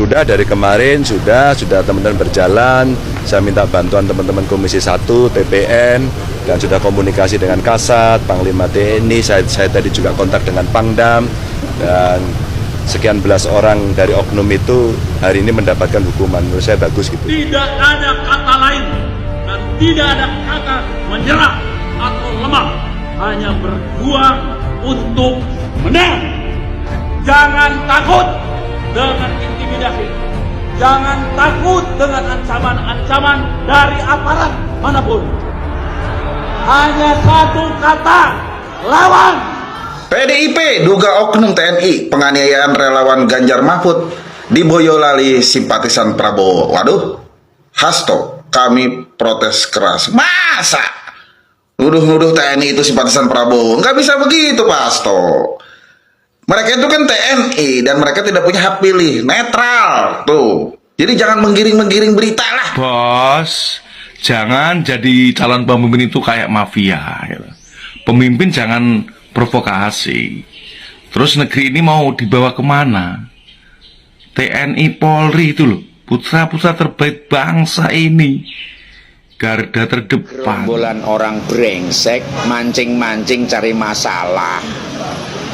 Sudah dari kemarin, sudah teman-teman berjalan. Saya minta bantuan teman-teman Komisi 1, TPN, dan sudah komunikasi dengan Kasat, Panglima TNI. Saya tadi juga kontak dengan Pangdam, dan sekian belas orang dari oknum itu hari ini mendapatkan hukuman. Menurut saya bagus gitu. Tidak ada kata lain dan tidak ada kata menyerah atau lemah. Hanya berjuang untuk menang. Jangan takut dengan intimidasi. Jangan takut dengan ancaman-ancaman dari aparat manapun. Hanya satu kata, lawan. PDIP duga oknum TNI penganiayaan relawan Ganjar Mahfud di Boyolali simpatisan Prabowo. Waduh, Hasto, kami protes keras. Masa nuduh-nuduh TNI itu simpatisan Prabowo? Nggak bisa begitu, Pak Hasto. Mereka itu kan TNI dan mereka tidak punya hak pilih, netral tuh. Jadi jangan menggiring-menggiring berita lah. Bos, jangan jadi calon pemimpin itu kayak mafia. Ya. Pemimpin jangan provokasi. Terus negeri ini mau dibawa kemana? TNI Polri itu loh, putra-putra terbaik bangsa ini. Garda terdepan. Gerombolan orang brengsek mancing-mancing cari masalah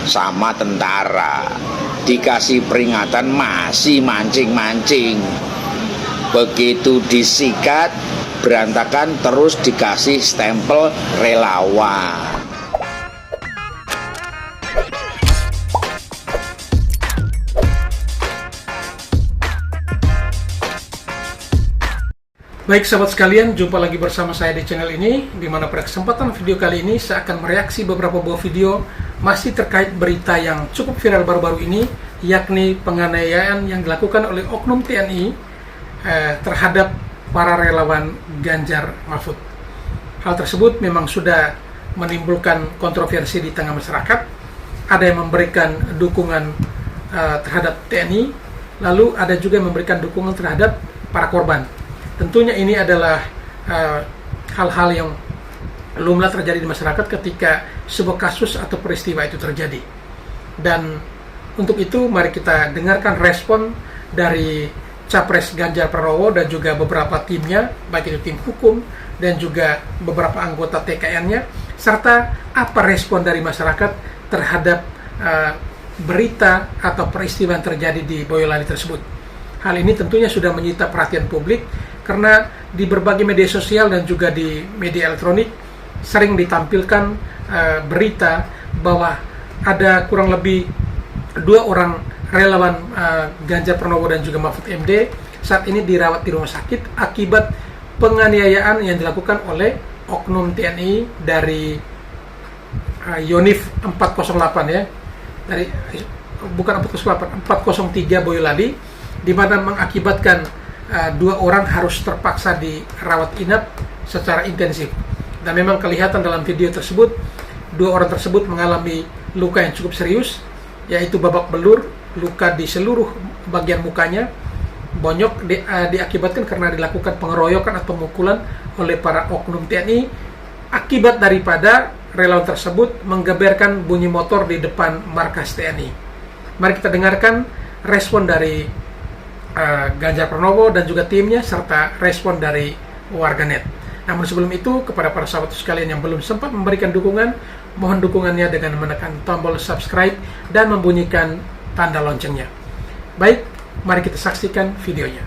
sama tentara, dikasih peringatan masih mancing-mancing, begitu disikat berantakan terus dikasih stempel relawan. Baik sahabat sekalian, jumpa lagi bersama saya di channel ini, di mana pada kesempatan video kali ini saya akan mereaksi beberapa buah video masih terkait berita yang cukup viral baru-baru ini, yakni penganiayaan yang dilakukan oleh oknum TNI terhadap para relawan Ganjar Mahfud. Hal tersebut memang sudah menimbulkan kontroversi di tengah masyarakat. Ada yang memberikan dukungan terhadap TNI, lalu ada juga yang memberikan dukungan terhadap para korban. Tentunya ini adalah hal-hal yang lumrah terjadi di masyarakat ketika sebuah kasus atau peristiwa itu terjadi. Dan untuk itu mari kita dengarkan respon dari Capres Ganjar Pranowo dan juga beberapa timnya, baik itu tim hukum dan juga beberapa anggota TKN-nya, serta apa respon dari masyarakat terhadap berita atau peristiwa yang terjadi di Boyolali tersebut. Hal ini tentunya sudah menyita perhatian publik karena di berbagai media sosial dan juga di media elektronik sering ditampilkan berita bahwa ada kurang lebih 2 orang relawan Ganjar Pranowo dan juga Mahfud MD saat ini dirawat di rumah sakit akibat penganiayaan yang dilakukan oleh oknum TNI dari Yonif 408 ya, dari bukan 408, 403 Boyolali, di mana mengakibatkan 2 orang harus terpaksa dirawat inap secara intensif. Dan memang kelihatan dalam video tersebut 2 orang tersebut mengalami luka yang cukup serius, yaitu babak belur, luka di seluruh bagian mukanya, bonyok diakibatkan karena dilakukan pengeroyokan atau pemukulan oleh para oknum TNI akibat daripada relawan tersebut menggeberkan bunyi motor di depan markas TNI. Mari kita dengarkan respon dari Ganjar Pranowo dan juga timnya serta respon dari warganet. Namun sebelum itu, kepada para sahabat sekalian yang belum sempat memberikan dukungan, mohon dukungannya dengan menekan tombol subscribe dan membunyikan tanda loncengnya. Baik, mari kita saksikan videonya.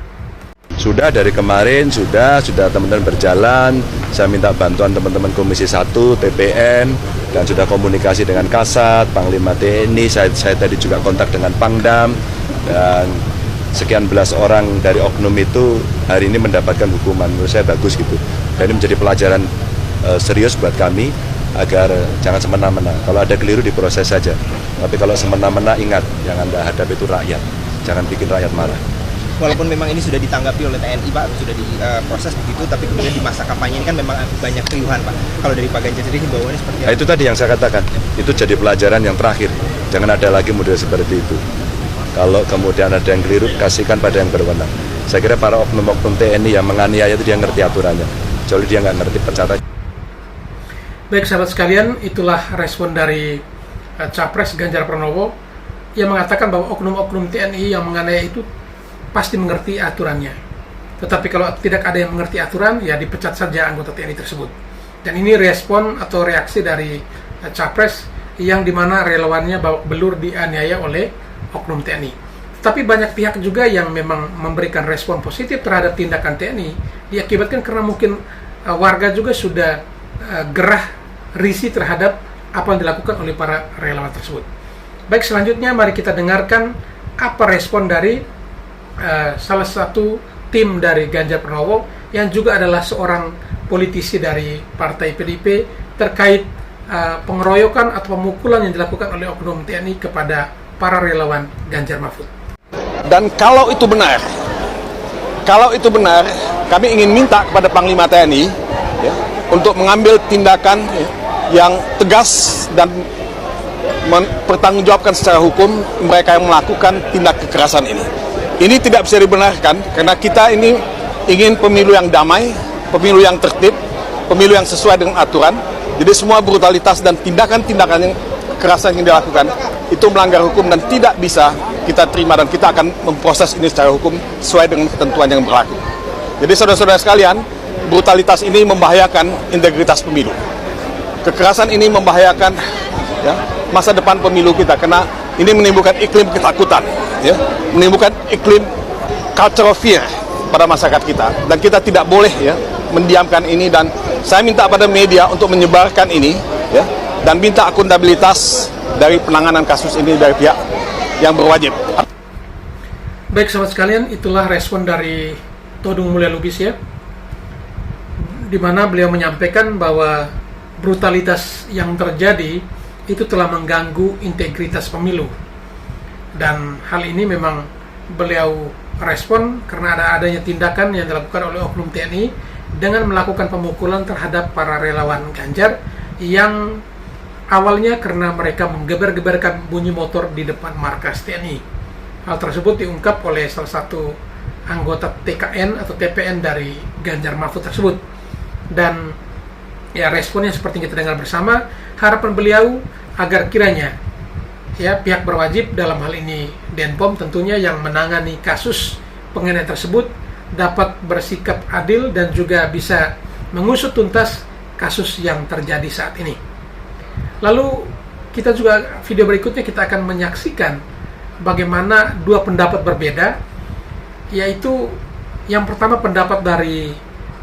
Sudah dari kemarin, sudah teman-teman berjalan. Saya minta bantuan teman-teman Komisi 1, TPN, dan sudah komunikasi dengan Kasat, Panglima TNI. Saya tadi juga kontak dengan Pangdam, dan sekian belas orang dari oknum itu hari ini mendapatkan hukuman. Menurut saya bagus gitu. Dan ini menjadi pelajaran serius buat kami agar jangan semena-mena. Kalau ada keliru diproses saja. Tapi kalau semena-mena ingat, yang Anda hadapi itu rakyat. Jangan bikin rakyat marah. Walaupun memang ini sudah ditanggapi oleh TNI Pak, sudah diproses begitu, tapi kemudian di masa kampanye ini kan memang banyak keriuhan Pak. Kalau dari Pak Ganjar sendiri himbauannya seperti apa? Nah, itu tadi yang saya katakan, itu jadi pelajaran yang terakhir. Jangan ada lagi model seperti itu. Kalau kemudian ada yang keliru, kasihkan pada yang berwenang. Saya kira para oknum-oknum TNI yang menganiaya itu dia ngerti aturannya. Kecuali dia nggak ngerti percaya. Baik sahabat sekalian, itulah respon dari Capres Ganjar Pranowo yang mengatakan bahwa oknum-oknum TNI yang menganiaya itu pasti mengerti aturannya. Tetapi kalau tidak ada yang mengerti aturan, ya dipecat saja anggota TNI tersebut. Dan ini respon atau reaksi dari Capres yang dimana relawannya babak belur dianiaya oleh oknum TNI. Tapi banyak pihak juga yang memang memberikan respon positif terhadap tindakan TNI, diakibatkan karena mungkin warga juga sudah gerah risih terhadap apa yang dilakukan oleh para relawan tersebut. Baik, selanjutnya mari kita dengarkan apa respon dari salah satu tim dari Ganjar Pranowo yang juga adalah seorang politisi dari Partai PDIP terkait pengeroyokan atau pemukulan yang dilakukan oleh oknum TNI kepada para relawan Ganjar Mahfud. Dan kalau itu benar, kami ingin minta kepada Panglima TNI ya, untuk mengambil tindakan yang tegas dan mempertanggungjawabkan secara hukum mereka yang melakukan tindak kekerasan ini. Ini tidak bisa dibenarkan karena kita ini ingin pemilu yang damai, pemilu yang tertib, pemilu yang sesuai dengan aturan. Jadi semua brutalitas dan tindakan-tindakan yang kekerasan yang dilakukan itu melanggar hukum dan tidak bisa kita terima, dan kita akan memproses ini secara hukum sesuai dengan ketentuan yang berlaku. Jadi saudara-saudara sekalian, brutalitas ini membahayakan integritas pemilu. Kekerasan ini membahayakan ya, masa depan pemilu kita karena ini menimbulkan iklim ketakutan, ya, menimbulkan iklim culture of fear pada masyarakat kita, dan kita tidak boleh ya mendiamkan ini. Dan saya minta pada media untuk menyebarkan ini ya, dan minta akuntabilitas dari penanganan kasus ini dari pihak yang berwajib. Baik sahabat sekalian, itulah respon dari Todung Mulya Lubis ya, di mana beliau menyampaikan bahwa brutalitas yang terjadi itu telah mengganggu integritas pemilu, dan hal ini memang beliau respon karena adanya tindakan yang dilakukan oleh oknum TNI dengan melakukan pemukulan terhadap para relawan Ganjar yang awalnya karena mereka menggeber-geberkan bunyi motor di depan markas TNI. Hal tersebut diungkap oleh salah satu anggota TKN atau TPN dari Ganjar Mahfud tersebut. Dan ya responnya seperti kita dengar bersama, harapan beliau agar kiranya ya pihak berwajib, dalam hal ini Denpom tentunya yang menangani kasus penganiayaan tersebut, dapat bersikap adil dan juga bisa mengusut tuntas kasus yang terjadi saat ini. Lalu kita juga video berikutnya kita akan menyaksikan bagaimana dua pendapat berbeda, yaitu yang pertama pendapat dari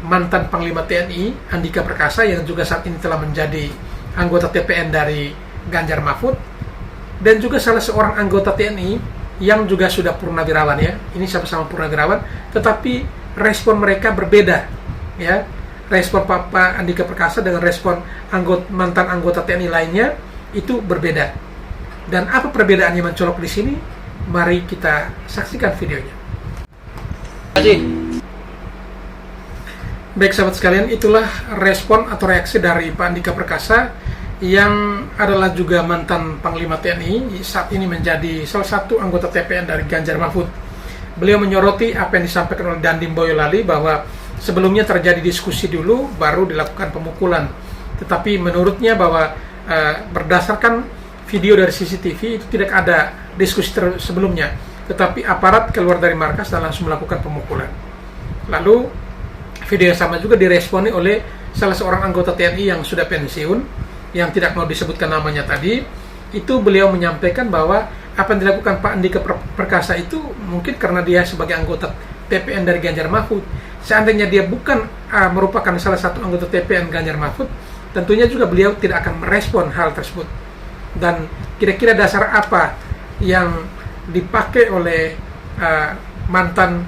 mantan Panglima TNI Andika Perkasa yang juga saat ini telah menjadi anggota TPN dari Ganjar Mahfud, dan juga salah seorang anggota TNI yang juga sudah purnawirawan ya. Ini sama-sama purnawirawan, tetapi respon mereka berbeda ya. Respon Pak Andika Perkasa dengan respon mantan anggota TNI lainnya itu berbeda. Dan apa perbedaannya mencolok di sini? Mari kita saksikan videonya. Baik sahabat sekalian, itulah respon atau reaksi dari Pak Andika Perkasa yang adalah juga mantan Panglima TNI, saat ini menjadi salah satu anggota TPN dari Ganjar Mahfud. Beliau menyoroti apa yang disampaikan oleh Dandim Boyolali bahwa sebelumnya terjadi diskusi dulu baru dilakukan pemukulan. Tetapi menurutnya bahwa berdasarkan video dari CCTV itu tidak ada diskusi sebelumnya, tetapi aparat keluar dari markas dan langsung melakukan pemukulan. Lalu video yang sama juga diresponi oleh salah seorang anggota TNI yang sudah pensiun, yang tidak mau disebutkan namanya tadi. Itu beliau menyampaikan bahwa apa yang dilakukan Pak Andika Perkasa itu mungkin karena dia sebagai anggota TPN dari Ganjar Mahfud. Seandainya dia bukan merupakan salah satu anggota TPN Ganjar Mahfud, tentunya juga beliau tidak akan merespon hal tersebut. Dan kira-kira dasar apa yang dipakai oleh mantan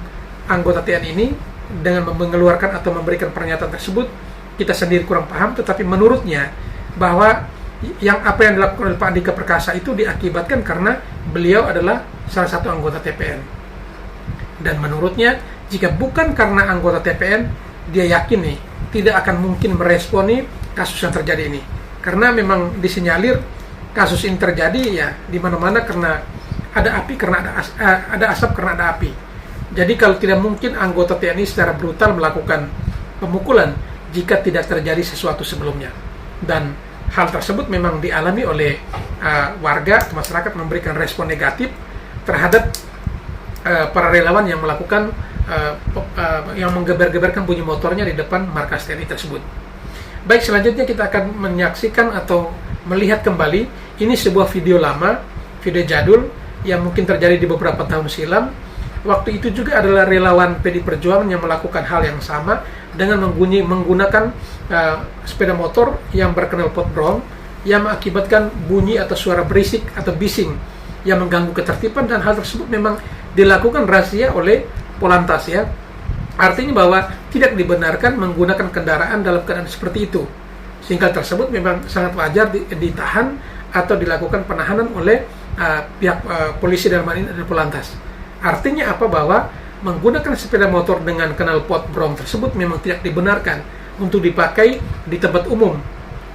anggota TNI ini dengan mengeluarkan atau memberikan pernyataan tersebut, kita sendiri kurang paham. Tetapi menurutnya bahwa apa yang dilakukan oleh Pak Andika Perkasa itu diakibatkan karena beliau adalah salah satu anggota TPN. Dan menurutnya jika bukan karena anggota TPN, dia yakin nih tidak akan mungkin meresponi kasus yang terjadi ini. Karena memang disinyalir kasus ini terjadi ya di mana-mana karena ada api, karena ada asap karena ada api. Jadi kalau tidak mungkin anggota TNI secara brutal melakukan pemukulan jika tidak terjadi sesuatu sebelumnya. Dan hal tersebut memang dialami oleh warga, masyarakat memberikan respon negatif terhadap para relawan yang melakukan yang menggeber-geberkan bunyi motornya di depan markas TNI tersebut. Baik, selanjutnya kita akan menyaksikan atau melihat kembali, ini sebuah video lama, video jadul yang mungkin terjadi di beberapa tahun silam. Waktu itu juga adalah relawan PD Perjuangan yang melakukan hal yang sama dengan menggunakan sepeda motor yang berknalpot brong yang mengakibatkan bunyi atau suara berisik atau bising yang mengganggu ketertiban, dan hal tersebut memang dilakukan razia oleh Polantas ya. Artinya bahwa tidak dibenarkan menggunakan kendaraan dalam keadaan seperti itu. Sehingga tersebut memang sangat wajar ditahan atau dilakukan penahanan oleh pihak polisi dalam hal ini adalah Polantas. Artinya apa? Bahwa menggunakan sepeda motor dengan knalpot brong tersebut memang tidak dibenarkan untuk dipakai di tempat umum,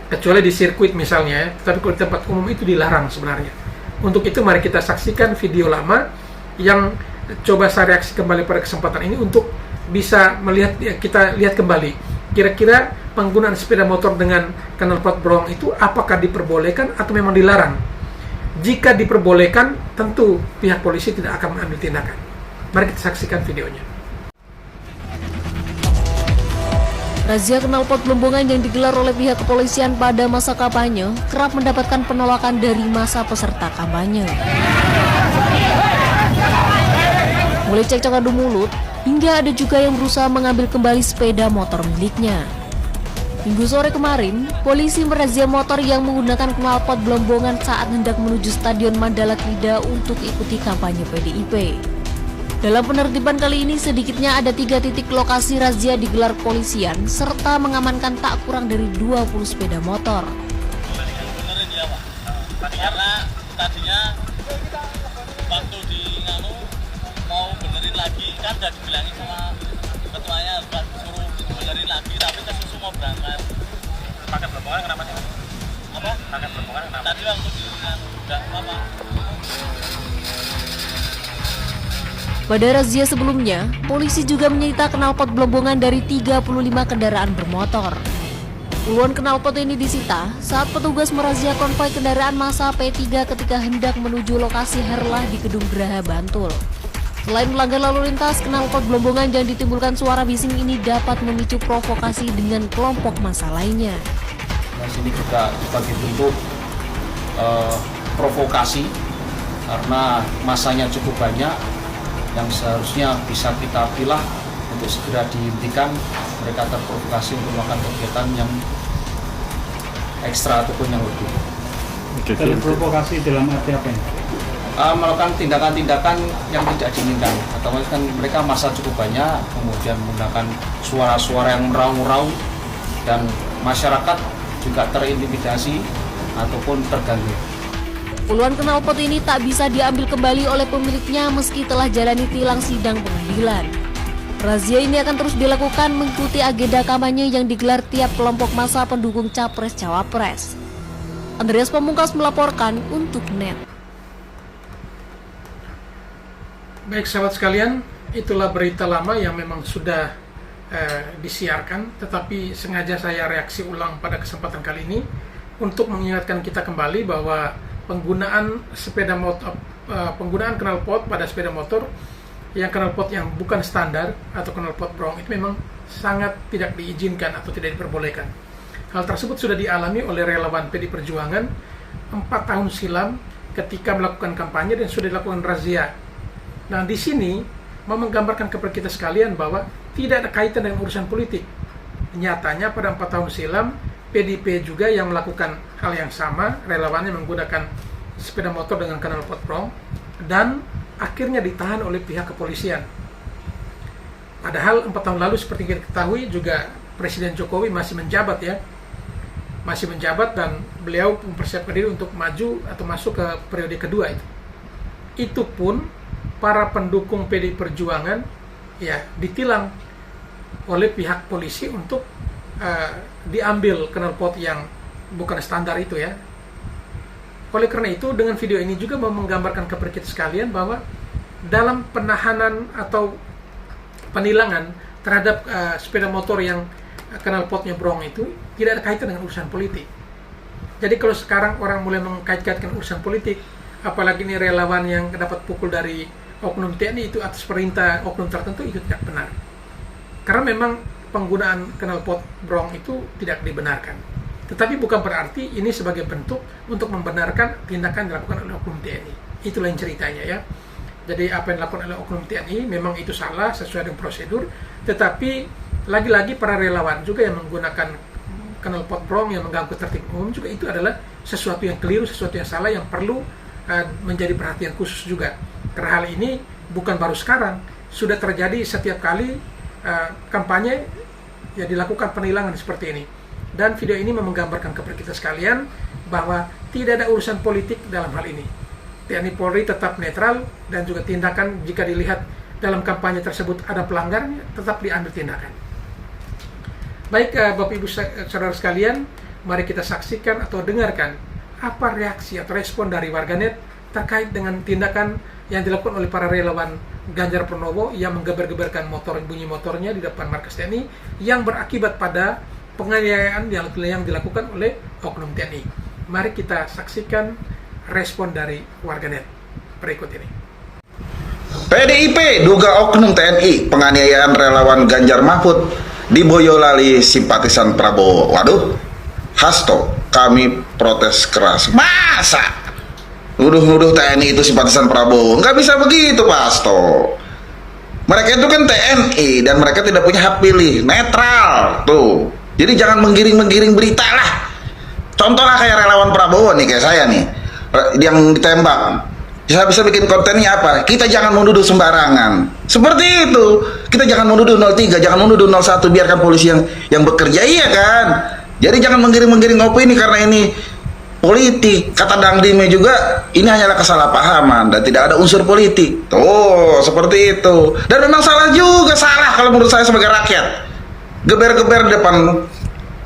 kecuali di sirkuit misalnya, tapi kalau di tempat umum itu dilarang sebenarnya. Untuk itu mari kita saksikan video lama yang coba saya reaksi kembali pada kesempatan ini untuk bisa melihat, kita lihat kembali kira-kira penggunaan sepeda motor dengan knalpot brong itu apakah diperbolehkan atau memang dilarang. Jika diperbolehkan, tentu pihak polisi tidak akan mengambil tindakan. Mari kita saksikan videonya. Razia knalpot Blombongan yang digelar oleh pihak kepolisian pada masa kampanye kerap mendapatkan penolakan dari masa peserta kampanye. Mulai cekcok adu mulut, hingga ada juga yang berusaha mengambil kembali sepeda motor miliknya. Minggu sore kemarin, polisi merazia motor yang menggunakan knalpot Blombongan saat hendak menuju Stadion Mandala Krida untuk ikuti kampanye PDIP. Dalam penertiban kali ini, sedikitnya ada 3 titik lokasi razia digelar polisian serta mengamankan tak kurang dari 20 sepeda motor. Karena tadinya waktu di Nganu mau benerin lagi, kan udah dibilangin sama ketuanya suruh benerin lagi, tapi kesusu mau berangkat. Paket Blombongan kenapa sih? Apa? Paket Blombongan kenapa? Tadi waktu di Nganu udah apa? Pada razia sebelumnya, polisi juga menyita knalpot Blombongan dari 35 kendaraan bermotor. Puluhan knalpot ini disita saat petugas merazia konvoi kendaraan massa P3 ketika hendak menuju lokasi Herlah di Gedung Geraha Bantul. Selain melanggar lalu lintas, knalpot Blombongan yang ditimbulkan suara bising ini dapat memicu provokasi dengan kelompok massa lainnya. Di sini juga sebagai bentuk provokasi karena massanya cukup banyak, yang seharusnya bisa kita pilah untuk segera dihentikan. Mereka terprovokasi untuk melakukan kegiatan yang ekstra ataupun yang lebih. Terprovokasi dalam arti apa ini? Melakukan tindakan-tindakan yang tidak diinginkan. Atau kan mereka massa cukup banyak, kemudian menggunakan suara-suara yang meraung-raung, dan masyarakat juga terintimidasi ataupun terganggu. Puluhan knalpot ini tak bisa diambil kembali oleh pemiliknya meski telah jalani tilang sidang pengadilan. Razia ini akan terus dilakukan mengikuti agenda kampanye yang digelar tiap kelompok massa pendukung Capres-Cawapres. Andreas Pamungkas melaporkan untuk NET. Baik sahabat sekalian, itulah berita lama yang memang sudah disiarkan, tetapi sengaja saya reaksi ulang pada kesempatan kali ini untuk mengingatkan kita kembali bahwa penggunaan knalpot pada sepeda motor yang knalpot yang bukan standar atau knalpot brong itu memang sangat tidak diizinkan atau tidak diperbolehkan. Hal tersebut sudah dialami oleh relawan PD Perjuangan 4 tahun silam ketika melakukan kampanye dan sudah dilakukan razia. Nah, di sini mau menggambarkan kepada kita sekalian bahwa tidak ada kaitan dengan urusan politik. Nyatanya pada 4 tahun silam PDIP juga yang melakukan hal yang sama, relawannya menggunakan sepeda motor dengan knalpot brong dan akhirnya ditahan oleh pihak kepolisian. Padahal 4 tahun lalu seperti kita ketahui juga Presiden Jokowi masih menjabat ya, dan beliau mempersiapkan diri untuk maju atau masuk ke periode kedua itu. Itu pun para pendukung PD Perjuangan ya ditilang oleh pihak polisi untuk diambil knalpot yang bukan standar itu ya. Oleh karena itu, dengan video ini juga mau menggambarkan kepada kita sekalian bahwa dalam penahanan atau penilangan terhadap sepeda motor yang knalpotnya brong itu tidak ada kaitan dengan urusan politik. Jadi kalau sekarang orang mulai mengkait-kaitkan urusan politik, apalagi ini relawan yang dapat pukul dari oknum TNI itu atas perintah oknum tertentu itu tidak benar. Karena memang penggunaan knalpot brong itu tidak dibenarkan. Tetapi bukan berarti ini sebagai bentuk untuk membenarkan tindakan yang dilakukan oleh oknum TNI. Itulah yang ceritanya ya. Jadi apa yang dilakukan oleh oknum TNI memang itu salah sesuai dengan prosedur, tetapi lagi-lagi para relawan juga yang menggunakan knalpot brong yang mengganggu tertib umum juga itu adalah sesuatu yang keliru, sesuatu yang salah yang perlu menjadi perhatian khusus juga. Karena hal ini bukan baru sekarang, sudah terjadi setiap kali kampanye ya dilakukan penilangan seperti ini. Dan video ini menggambarkan kepada kita sekalian bahwa tidak ada urusan politik dalam hal ini. TNI Polri tetap netral dan juga tindakan jika dilihat dalam kampanye tersebut ada pelanggaran tetap diambil tindakan. Baik Bapak Ibu Saudara sekalian, mari kita saksikan atau dengarkan apa reaksi atau respon dari warganet terkait dengan tindakan yang dilakukan oleh para relawan Ganjar Pranowo yang menggeber-geberkan bunyi motornya di depan markas TNI yang berakibat pada penganiayaan yang dilakukan oleh oknum TNI. Mari kita saksikan respon dari warganet berikut ini. PDIP duga oknum TNI penganiayaan relawan Ganjar Mahfud di Boyolali simpatisan Prabowo. Waduh, Hasto, kami protes keras. Masa nuduh-nuduh TNI itu simpatisan Prabowo? Nggak bisa begitu Pak Hasto. Mereka itu kan TNI dan mereka tidak punya hak pilih, netral tuh. Jadi jangan menggiring-menggiring berita lah. Contohnya kayak relawan Prabowo nih, kayak saya nih, yang ditembak. Saya bisa bikin kontennya apa? Kita jangan menuduh sembarangan. Seperti itu. Kita jangan menuduh 03, jangan menuduh 01, biarkan polisi yang bekerja, iya kan? Jadi jangan menggiring-menggiring opini karena ini politik. Kata Dang Dime juga, ini hanyalah kesalahpahaman dan tidak ada unsur politik. Tuh, seperti itu. Dan memang salah juga, salah kalau menurut saya sebagai rakyat. Geber-geber di depan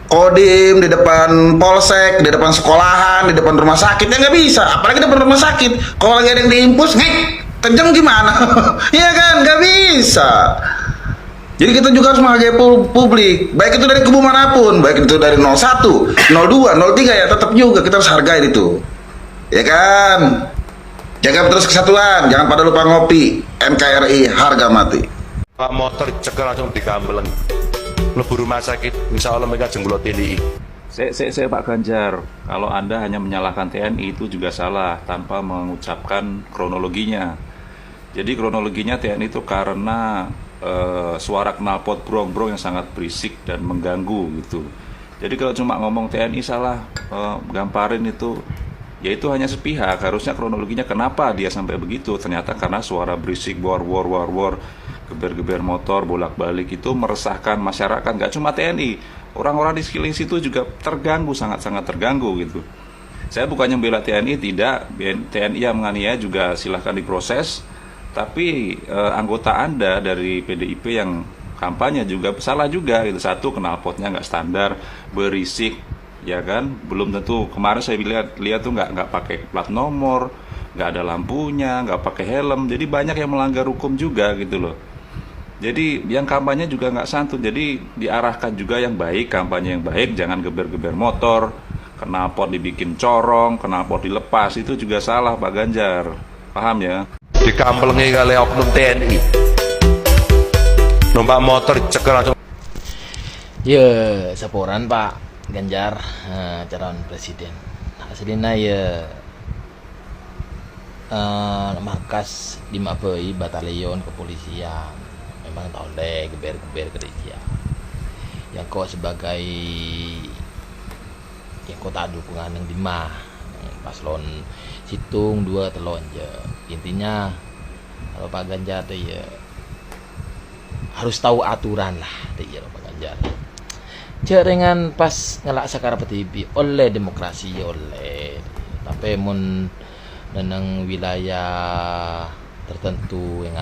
Kodim, di depan polsek, di depan sekolahan, di depan rumah sakit, ya nggak bisa. Apalagi di depan rumah sakit. Kalau lagi ada yang diimpus, kejeng gimana? Iya kan, nggak bisa. Jadi kita juga harus menghargai publik, baik itu dari kubu manapun, baik itu dari 01, 02, 03 ya, tetap juga kita harus hargai itu. Ya kan? Jaga terus kesatuan, jangan pada lupa ngopi. NKRI harga mati. Pak motor cekel langsung digambeleng. Lebur rumah sakit, insya Allah mereka jenggulot TNI. Saya Pak Ganjar, kalau Anda hanya menyalahkan TNI itu juga salah tanpa mengucapkan kronologinya. Jadi kronologinya TNI itu karena suara knalpot brong-brong yang sangat berisik dan mengganggu gitu. Jadi kalau cuma ngomong TNI salah, gamparin itu, ya itu hanya sepihak. Harusnya kronologinya kenapa dia sampai begitu. Ternyata karena suara berisik, war, geber-geber motor, bolak-balik itu meresahkan masyarakat. Gak cuma TNI, orang-orang di sekeliling situ juga terganggu, sangat-sangat terganggu gitu. Saya bukannya membela TNI, tidak. TNI yang menganiaya juga silahkan diproses. Tapi anggota Anda dari PDIP yang kampanye juga salah juga gitu. Satu, knalpotnya nggak standar, berisik, ya kan? Belum tentu. Kemarin saya lihat tuh nggak pakai plat nomor, nggak ada lampunya, nggak pakai helm. Jadi banyak yang melanggar hukum juga gitu loh. Jadi yang kampanye juga nggak santun. Jadi diarahkan juga yang baik, kampanye yang baik, jangan geber-geber motor, knalpot dibikin corong, knalpot dilepas, itu juga salah Pak Ganjar. Paham ya? Dikamplengi kali oknum TNI. Numpak motor cekel langsung. Ya, saporan Pak Ganjar, calon presiden. Aslinya ya markas di Mabui batalion kepolisian memang toleh geber-geber gereja. Yang kok sebagai yang kota dukungan yang dimah paslon situng 2 telonja. Intinya kalau Pak Ganjar tuh ya harus tahu aturan lah tuh ya Pak Ganjar. Jaringan pas ngelak sakar PTB oleh demokrasi oleh, tapi mun neneng wilayah tertentu yang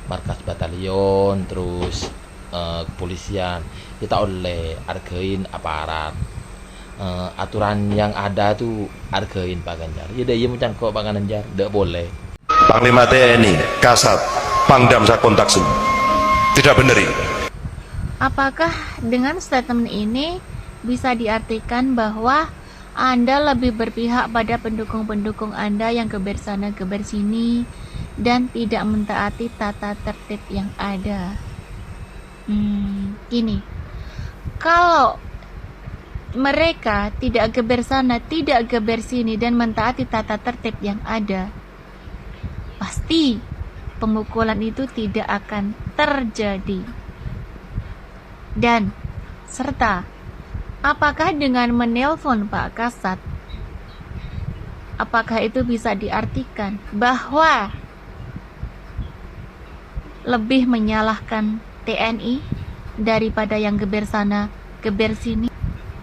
markas batalion terus kepolisian kita oleh hargain aparat. Aturan yang ada tuh hargain Pak Ganjar. Ya deh, macam kok Pak Ganjar, tidak boleh. Panglima TNI, Kasat, Pangdam Sakontaksum. Tidak benar ini. Apakah dengan statement ini bisa diartikan bahwa Anda lebih berpihak pada pendukung-pendukung Anda yang geber sana geber sini, dan tidak mentaati tata tertib yang ada. Gini, kalau mereka tidak geber sana, tidak geber sini, dan mentaati tata tertib yang ada, pasti pemukulan itu tidak akan terjadi. Dan serta, apakah dengan menelpon Pak Kasat, apakah itu bisa diartikan bahwa lebih menyalahkan TNI daripada yang geber sana, geber sini?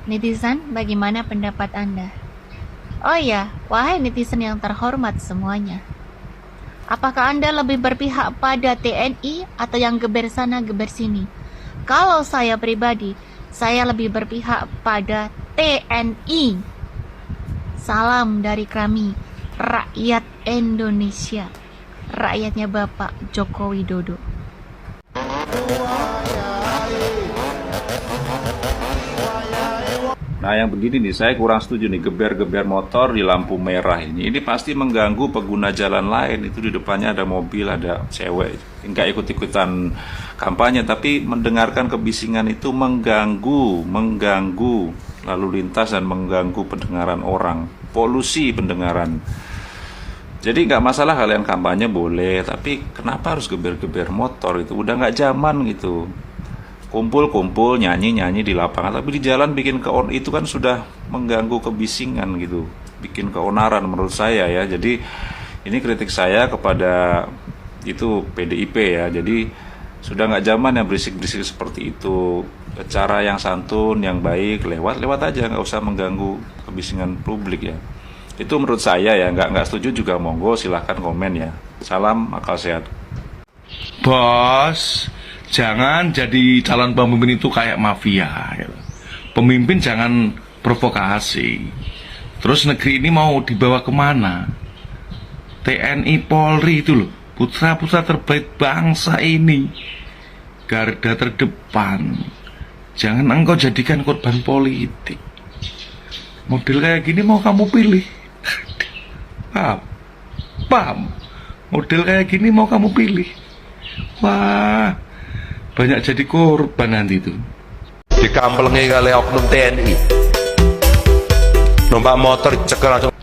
Netizen, bagaimana pendapat Anda? Oh ya, wahai netizen yang terhormat semuanya, apakah Anda lebih berpihak pada TNI atau yang geber sana, geber sini? Kalau saya pribadi, saya lebih berpihak pada TNI. Salam dari kami, rakyat Indonesia, rakyatnya Bapak Joko Widodo. Nah yang begini nih, saya kurang setuju nih, geber-geber motor di lampu merah ini. Ini pasti mengganggu pengguna jalan lain. Itu di depannya ada mobil, ada cewek, nggak ikut-ikutan kampanye, tapi mendengarkan kebisingan itu mengganggu lalu lintas dan mengganggu pendengaran orang, polusi pendengaran. Jadi nggak masalah kalian kampanye boleh, tapi kenapa harus geber-geber motor? Itu udah nggak zaman gitu. Kumpul-kumpul, nyanyi-nyanyi di lapangan, tapi di jalan bikin itu kan sudah mengganggu kebisingan gitu, bikin keonaran menurut saya ya. Jadi ini kritik saya kepada itu PDIP ya. Jadi sudah nggak zaman yang berisik-berisik seperti itu. Cara yang santun, yang baik, lewat aja, nggak usah mengganggu kebisingan publik ya. Itu menurut saya ya. Nggak setuju juga monggo silahkan komen ya. Salam akal sehat. Bos, jangan jadi calon pemimpin itu kayak mafia gitu. Pemimpin jangan provokasi. Terus negeri ini mau dibawa kemana? TNI Polri itu loh, putra-putra terbaik bangsa ini, garda terdepan. Jangan engkau jadikan korban politik. Model kayak gini mau kamu pilih? Paham? Model kayak gini mau kamu pilih? Wah, banyak jadi korban nanti itu. Dikamplengi kali oknum TNI, numpak motor cekel langsung.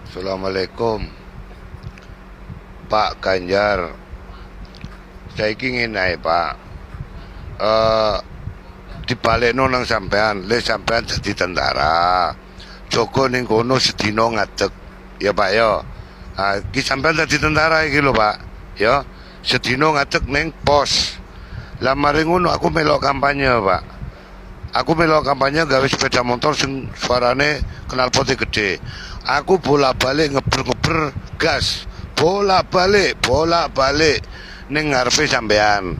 Assalamualaikum Pak Ganjar, saya ingin naik Pak, dibalik nang sampean, sampean jadi tentara, Joko ning kono sedino ngadeg, ya Pak ya. Ki sampean jadi tentara iki lho Pak, ya. Sedino ngadeg ning pos. Lah mari ngono aku melok kampanye, Pak. Aku melok kampanye gawe sepeda motor sing suarane knalpotnya gede. Aku bolak-balik ngeber-ngeber gas. Bolak-balik ning ngarepe sampean.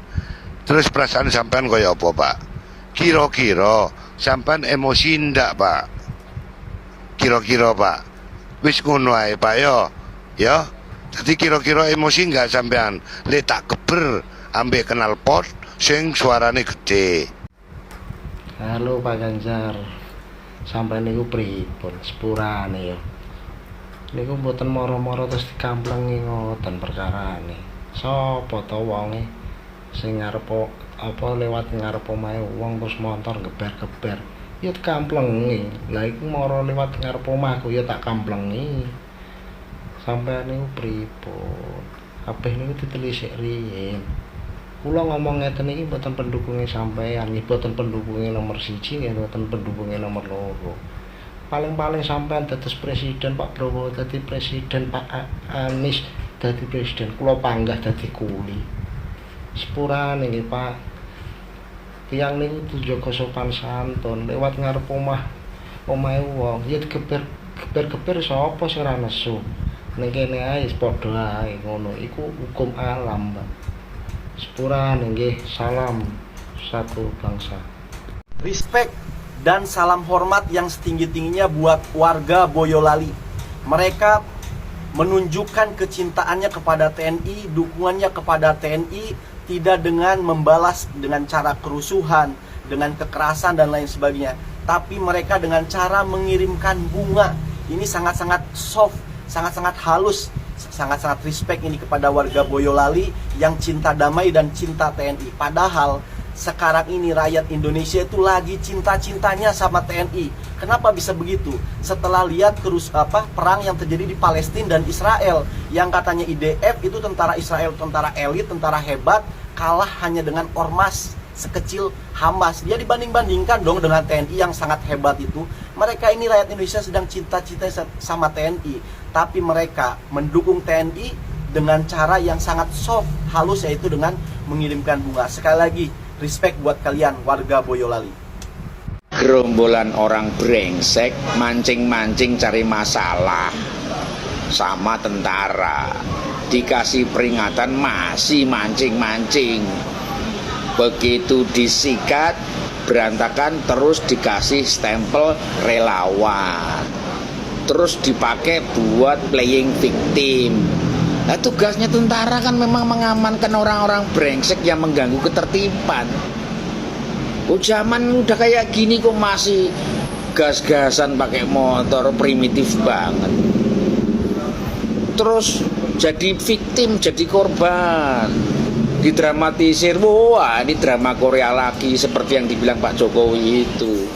Terus perasaan sampean kaya apa, Pak? Kira-kira sampean emosi ndak, Pak? Kira-kira, Pak. Wis ngono ae, Pak ya. Ya. Jadi kira-kira emosi nggak sampean? Le tak geber ambek knalpot sing suarane gede. Halo Pak Ganjar, sampai niku pripun sepurane ya? Niku mboten moro-moro terus dikamplengi ngoten perkarane. Sopo to wonge sing ngarep apa lewat ngarep omahe wong terus motor geber-geber? Ya dikamplengi. Lah iku moro lewat ngarep omahku ya tak kamplengi. Sampai niku pripun? Kabeh niku ditelisik riyin. Kula ngomong ngeten iki mboten pendukungnya sampean, nggih mboten pendukungnya nomor 1, nggih mboten pendukungnya nomor 2. Paling-paling sampean dados presiden, Pak Prabowo dadi presiden, Pak Anies dadi presiden, kula panggah dadi kuli. Sepurane nggih Pak. Tiyang niku tujuh sopan santun, lewat ngarep omahe wong, ya geber-geber sapa sing ora nesu. Ning kene ae padha ae ngono, iku hukum alam, Pak. Sepurane nggih, salam satu bangsa. Respect dan salam hormat yang setinggi-tingginya buat warga Boyolali. Mereka menunjukkan kecintaannya kepada TNI, dukungannya kepada TNI, tidak dengan membalas dengan cara kerusuhan, dengan kekerasan dan lain sebagainya, tapi mereka dengan cara mengirimkan bunga. Ini sangat-sangat soft, sangat-sangat halus, sangat-sangat respect ini kepada warga Boyolali yang cinta damai dan cinta TNI. Padahal sekarang ini rakyat Indonesia itu lagi cinta-cintanya sama TNI. Kenapa bisa begitu? Setelah lihat perang yang terjadi di Palestina dan Israel, yang katanya IDF itu tentara Israel, tentara elit, tentara hebat, kalah hanya dengan ormas sekecil Hamas. Dia dibanding-bandingkan dong dengan TNI yang sangat hebat itu. Mereka ini rakyat Indonesia sedang cinta-cinta sama TNI, tapi mereka mendukung TNI dengan cara yang sangat soft, halus, yaitu dengan mengirimkan bunga. Sekali lagi, respect buat kalian warga Boyolali. Gerombolan orang brengsek mancing-mancing cari masalah sama tentara, dikasih peringatan masih mancing-mancing. Begitu disikat berantakan, terus dikasih stempel relawan, terus dipakai buat playing victim. Nah, tugasnya tentara kan memang mengamankan orang-orang brengsek yang mengganggu ketertiban. Oh, zaman udah kayak gini kok masih gas-gasan pakai motor, primitif banget. Terus jadi victim, jadi korban, didramatisir. Wah, ini drama Korea lagi, seperti yang dibilang Pak Jokowi itu.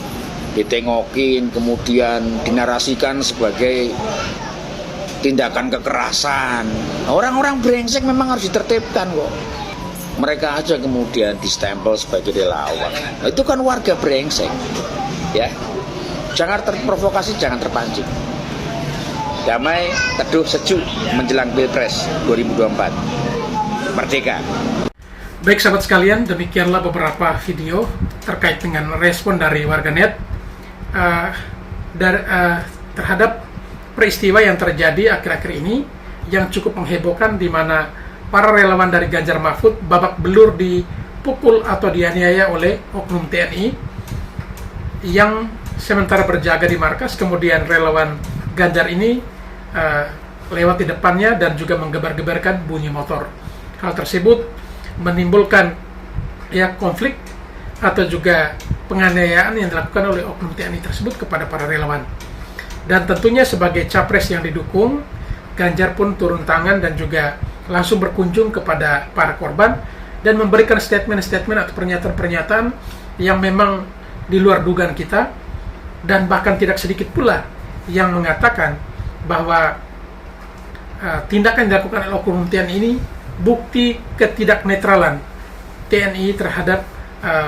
Ditengokin, kemudian dinarasikan sebagai tindakan kekerasan. Orang-orang brengsek memang harus ditertibkan kok. Mereka aja kemudian distempel sebagai relawan. Nah, itu kan warga brengsek. Ya. Jangan terprovokasi, jangan terpancing. Damai, teduh, sejuk menjelang Pilpres 2024. Merdeka. Baik sahabat sekalian, demikianlah beberapa video terkait dengan respon dari warganet terhadap peristiwa yang terjadi akhir-akhir ini yang cukup menghebohkan, di mana para relawan dari Ganjar Mahfud babak belur dipukul atau dianiaya oleh oknum TNI yang sementara berjaga di markas. Kemudian relawan Ganjar ini lewat di depannya dan juga menggebar-gebarkan bunyi motor. Hal tersebut menimbulkan konflik atau juga penganiayaan yang dilakukan oleh oknum TNI tersebut kepada para relawan. Dan tentunya sebagai capres yang didukung, Ganjar pun turun tangan dan juga langsung berkunjung kepada para korban dan memberikan statement-statement atau pernyataan-pernyataan yang memang di luar dugaan kita, dan bahkan tidak sedikit pula yang mengatakan bahwa tindakan yang dilakukan oleh oknum TNI ini bukti ketidaknetralan TNI terhadap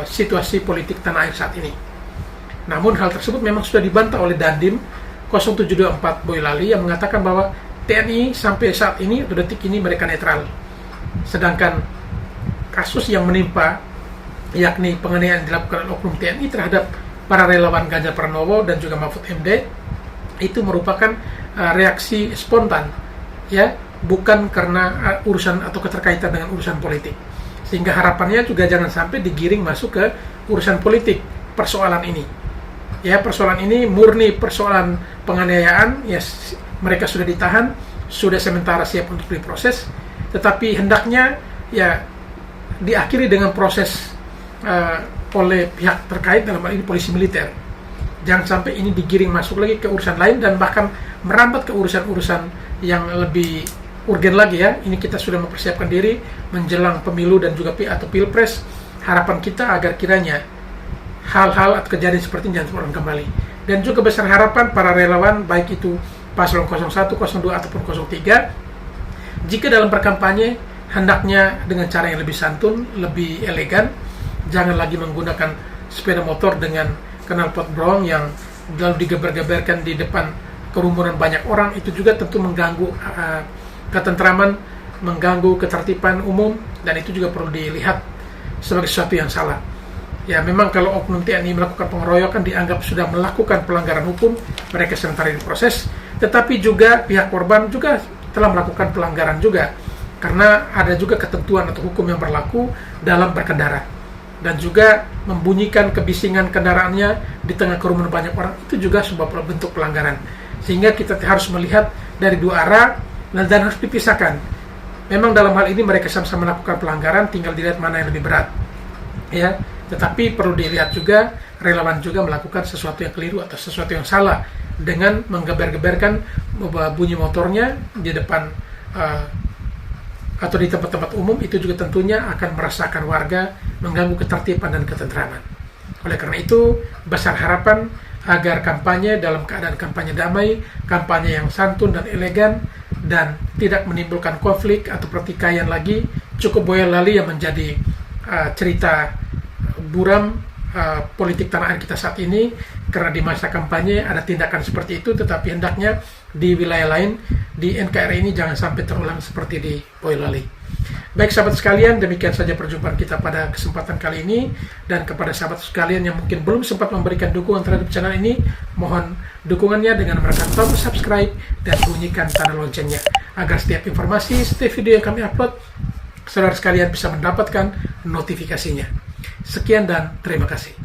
situasi politik tanah air saat ini. Namun hal tersebut memang sudah dibantah oleh Dandim 0724 Boyolali yang mengatakan bahwa TNI sampai saat ini atau detik ini mereka netral. Sedangkan kasus yang menimpa, yakni penganiayaan yang dilakukan oleh oknum TNI terhadap para relawan Ganjar Pranowo dan juga Mahfud MD, itu merupakan reaksi spontan, ya, bukan karena urusan atau keterkaitan dengan urusan politik. Sehingga harapannya juga jangan sampai digiring masuk ke urusan politik persoalan ini. Ya, persoalan ini murni persoalan penganiayaan, ya, mereka sudah ditahan, sudah sementara siap untuk diproses, tetapi hendaknya ya diakhiri dengan proses oleh pihak terkait, dalam hal ini polisi militer. Jangan sampai ini digiring masuk lagi ke urusan lain dan bahkan merambat ke urusan-urusan yang lebih urgen lagi, ya. Ini kita sudah mempersiapkan diri menjelang pemilu dan juga atau pilpres. Harapan kita agar kiranya hal-hal atau kejadian seperti ini jangan terulang kembali. Dan juga besar harapan para relawan, baik itu paslon 01, 02 ataupun 03, jika dalam berkampanye hendaknya dengan cara yang lebih santun, lebih elegan. Jangan lagi menggunakan sepeda motor dengan knalpot brong yang lalu digeber-geberkan di depan kerumunan banyak orang. Itu juga tentu mengganggu ketentraman, mengganggu ketertiban umum, dan itu juga perlu dilihat sebagai sesuatu yang salah. Ya, memang kalau oknum TNI melakukan pengeroyokan dianggap sudah melakukan pelanggaran hukum, mereka sementara diproses. Tetapi juga pihak korban juga telah melakukan pelanggaran juga, karena ada juga ketentuan atau hukum yang berlaku dalam berkendara, dan juga membunyikan kebisingan kendaraannya di tengah kerumunan banyak orang, itu juga sebuah bentuk pelanggaran. Sehingga kita harus melihat dari dua arah dan harus dipisahkan. Memang dalam hal ini mereka sama-sama melakukan pelanggaran, tinggal dilihat mana yang lebih berat, ya. Tetapi perlu dilihat juga relawan juga melakukan sesuatu yang keliru atau sesuatu yang salah dengan menggeber-geberkan bunyi motornya di depan atau di tempat-tempat umum, itu juga tentunya akan merasakan warga mengganggu ketertiban dan ketentraman. Oleh karena itu, besar harapan agar kampanye dalam keadaan kampanye damai, kampanye yang santun dan elegan, dan tidak menimbulkan konflik atau pertikaian lagi. Cukup Boyolali yang menjadi cerita buram politik tanah air kita saat ini, karena di masa kampanye ada tindakan seperti itu, tetapi hendaknya di wilayah lain di NKRI ini jangan sampai terulang seperti di Boyolali. Baik sahabat sekalian, demikian saja perjumpaan kita pada kesempatan kali ini. Dan kepada sahabat sekalian yang mungkin belum sempat memberikan dukungan terhadap channel ini, mohon dukungannya dengan menekan tombol subscribe dan bunyikan tanda loncengnya, agar setiap informasi, setiap video yang kami upload, saudara sekalian bisa mendapatkan notifikasinya. Sekian dan terima kasih.